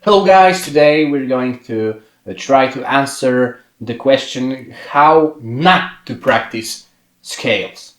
Hello guys, today we're going to try to answer the question how not to practice scales.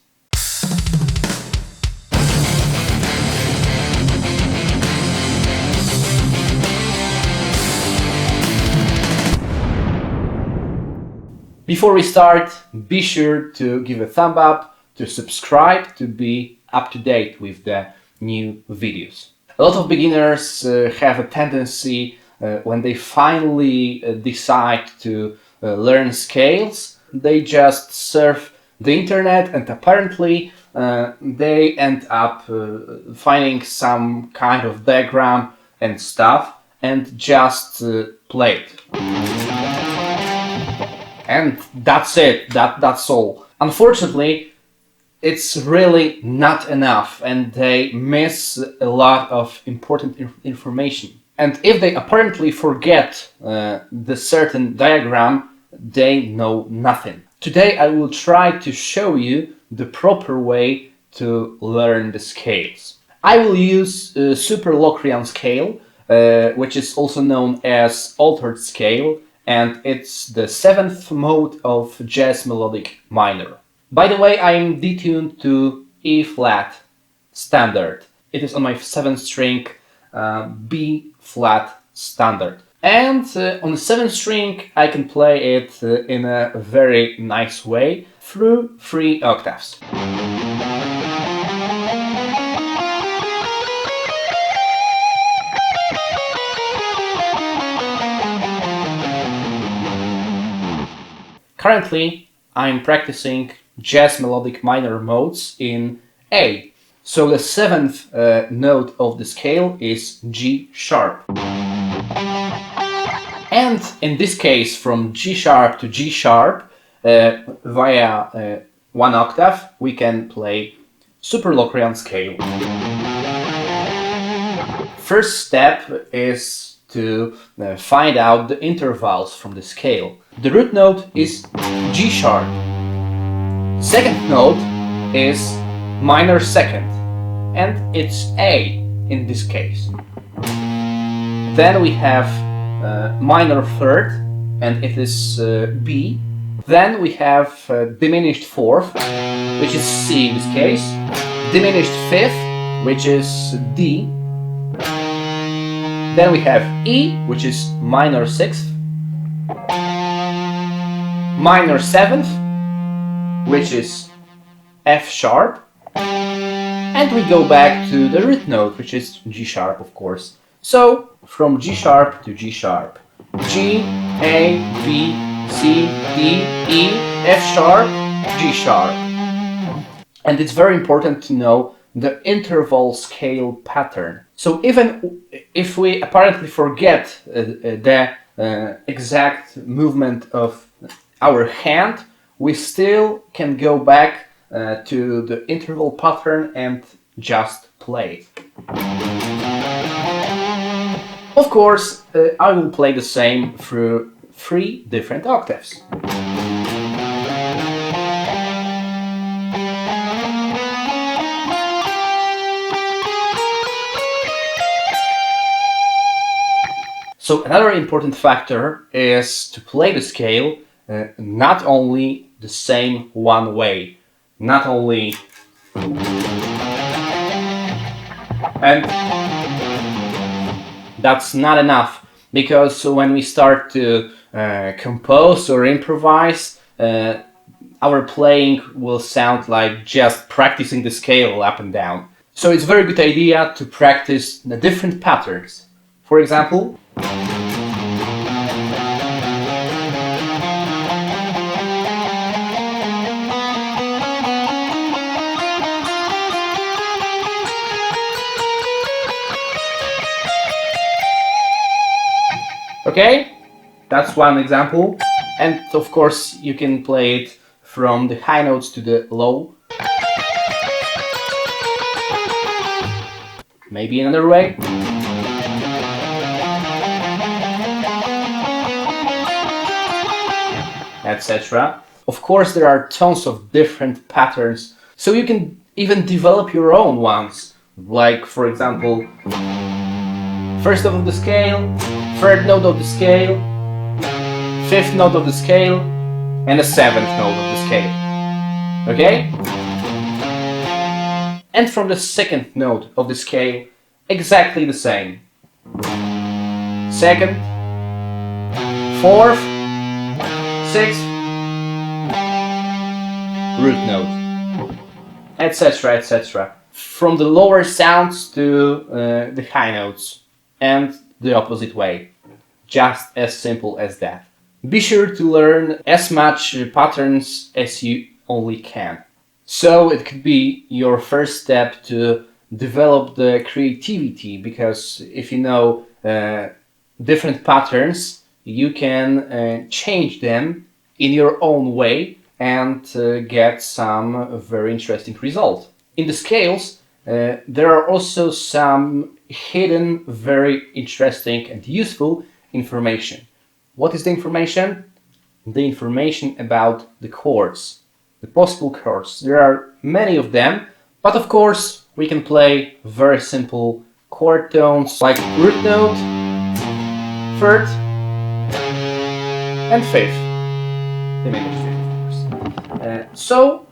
Before we start, be sure to give a thumb up, to subscribe to be up to date with the new videos. A lot of beginners have a tendency when they finally decide to learn scales, they just surf the internet and apparently they end up finding some kind of diagram and stuff and just play it. And that's it, that's all. Unfortunately, it's really not enough and they miss a lot of important information. And if they apparently forget the certain diagram, they know nothing. Today I will try to show you the proper way to learn the scales. I will use Super Locrian scale, which is also known as altered scale, and it's the 7th mode of jazz melodic minor. By the way, I am detuned to E flat standard. It is on my 7th string B flat standard. And on the 7th string I can play it in a very nice way through 3 octaves. Currently I'm practicing jazz melodic minor modes in A. So the 7th note of the scale is G sharp. And in this case from G sharp to G sharp via 1 octave we can play Super Locrian scale. First step is to find out the intervals from the scale. The root note is G sharp. Second note is minor second, and it's A in this case. Then we have minor third, and it is B. Then we have diminished fourth, which is C in this case. Diminished fifth, which is D. Then we have E, which is minor sixth. Minor seventh, which is F sharp, and we go back to the root note, which is G sharp, of course. So from G sharp to G sharp, G, A, B, C, D, E, F sharp, G sharp. And it's very important to know the interval scale pattern. So even if we apparently forget the exact movement of our hand, we still can go back to the interval pattern and just play it. Of course, I will play the same through 3 different octaves. So another important factor is to play the scale not only the same one way, not only, and that's not enough, because when we start to compose or improvise, our playing will sound like just practicing the scale up and down. So it's a very good idea to practice the different patterns. For example, okay, that's one example, and of course you can play it from the high notes to the low. Maybe another way. Etc. Of course there are tons of different patterns, so you can even develop your own ones, like for example first note of the scale, third note of the scale, fifth note of the scale, and the seventh note of the scale. Okay? And from the second note of the scale, exactly the same. Second, fourth, sixth, root note, etc., etc. From the lower sounds to the high notes, and the opposite way. Just as simple as that. Be sure to learn as much patterns as you only can. So it could be your first step to develop the creativity, because if you know different patterns, you can change them in your own way and get some very interesting result. In the scales, there are also some hidden, very interesting and useful information. What is the information? The information about the chords, the possible chords. There are many of them, but of course we can play very simple chord tones like root note, third, and fifth. Diminished fifth, of course. So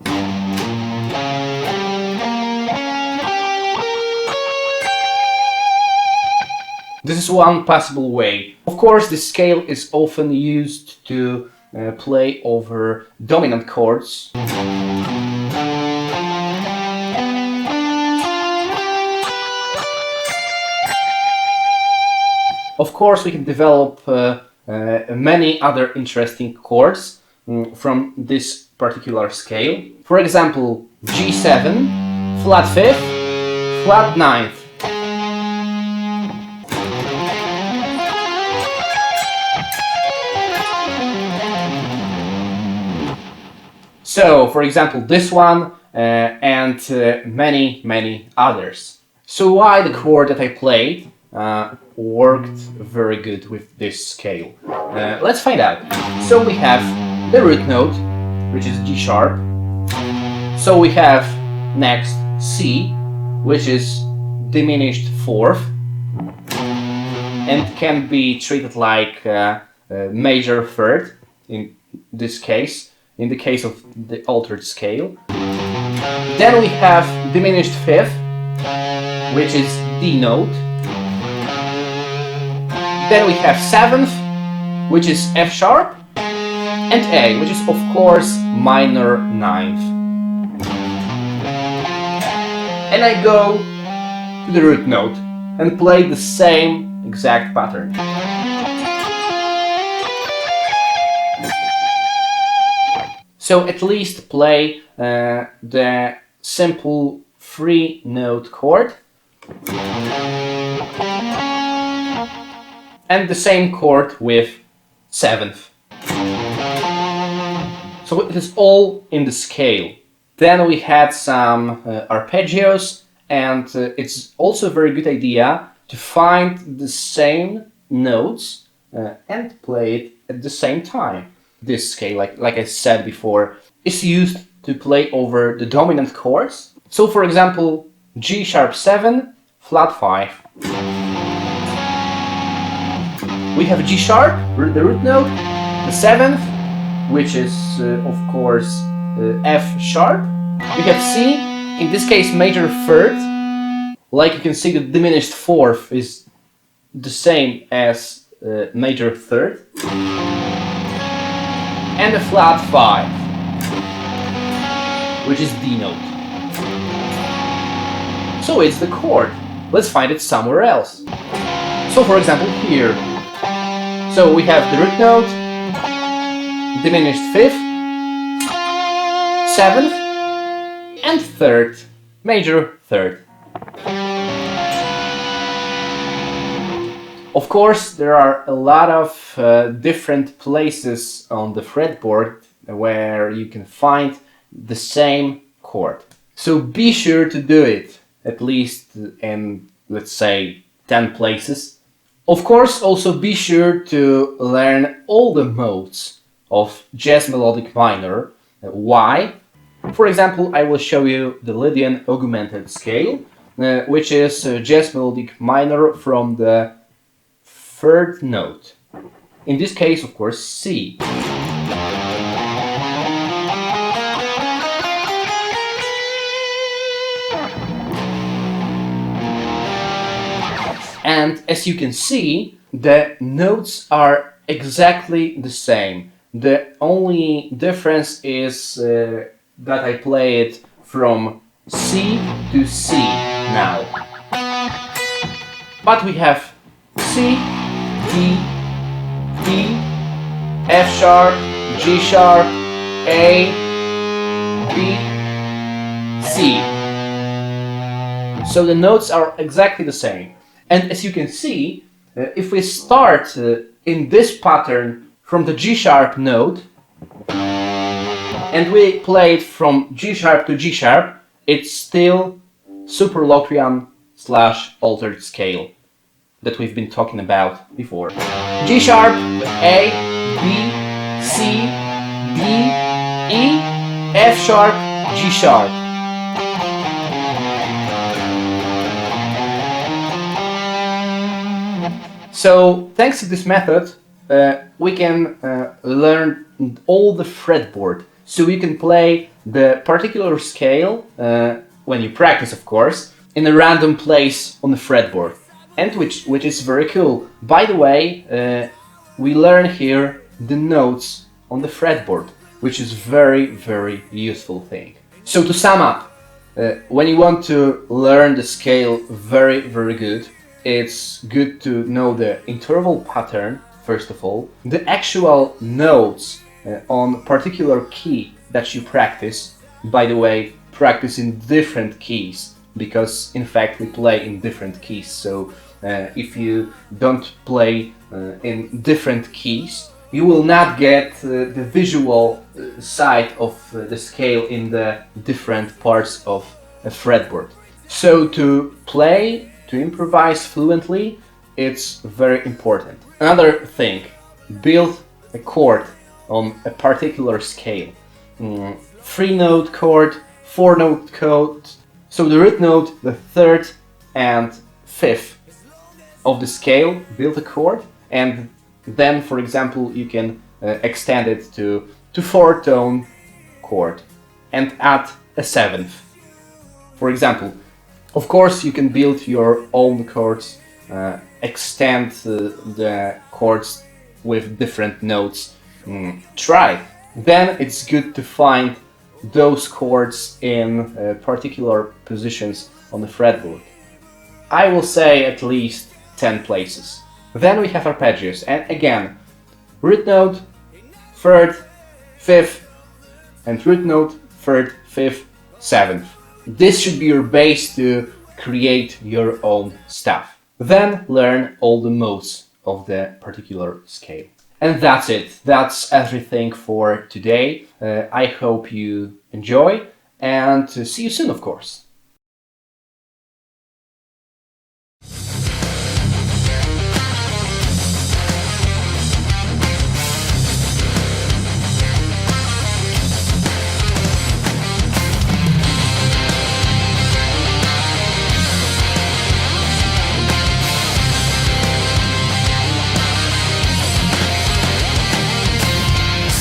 this is one possible way. Of course, this scale is often used to play over dominant chords. Of course, we can develop many other interesting chords from this particular scale. For example, G7, flat 5th, flat 9th. So, for example, this one and many others. So why the chord that I played worked very good with this scale? Let's find out. So we have the root note, which is G sharp. So we have next C, which is diminished fourth, and can be treated like major third in this case. In the case of the altered scale. Then we have diminished fifth, which is D note. Then we have seventh, which is F sharp, and A, which is of course minor ninth. And I go to the root note and play the same exact pattern. So at least play the simple 3-note chord and the same chord with seventh. So it is all in the scale. Then we had some arpeggios, and it's also a very good idea to find the same notes and play it at the same time. This scale, like I said before, is used to play over the dominant chords. So for example, G sharp 7, flat 5. We have G sharp, the root note, the seventh, which is of course F sharp. We have C, in this case major third. Like you can see, the diminished fourth is the same as major third. And a flat 5, which is D note. So it's the chord. Let's find it somewhere else. So for example here. So we have the root note, diminished fifth, seventh, and third, major third. Of course, there are a lot of different places on the fretboard where you can find the same chord. So be sure to do it, at least in, let's say, 10 places. Of course, also be sure to learn all the modes of jazz melodic minor. Why? For example, I will show you the Lydian augmented scale, which is jazz melodic minor from the third note. In this case, of course, C. And as you can see, the notes are exactly the same. The only difference is that I play it from C to C now. But we have C, D, E, F sharp, G sharp, A, B, C. So the notes are exactly the same. And as you can see, if we start in this pattern from the G sharp note, and we play it from G sharp to G sharp, it's still Superlocrian / altered scale that we've been talking about before. G sharp, A, B, C, D, E, F sharp, G sharp. So thanks to this method, we can learn all the fretboard. So you can play the particular scale, when you practice of course, in a random place on the fretboard. And which is very cool. By the way, we learn here the notes on the fretboard, which is very useful thing. So to sum up, when you want to learn the scale very good, it's good to know the interval pattern, first of all, the actual notes on particular key that you practice. By the way, practice in different keys, because in fact we play in different keys. So if you don't play in different keys, you will not get the visual side of the scale in the different parts of a fretboard. So to play, to improvise fluently, it's very important. Another thing, build a chord on a particular scale. 3-note chord, 4-note chord. So the root note, the 3rd and 5th of the scale, build a chord, and then, for example, you can extend it to 4-tone chord and add a 7th. For example, of course, you can build your own chords, extend the chords with different notes. Try. Then it's good to find those chords in particular positions on the fretboard. I will say at least 10 places. Then we have arpeggios, and again, root note, 3rd, 5th, and root note, 3rd, 5th, 7th. This should be your base to create your own stuff. Then learn all the modes of the particular scale. And that's it. That's everything for today. I hope you enjoy, and see you soon, of course.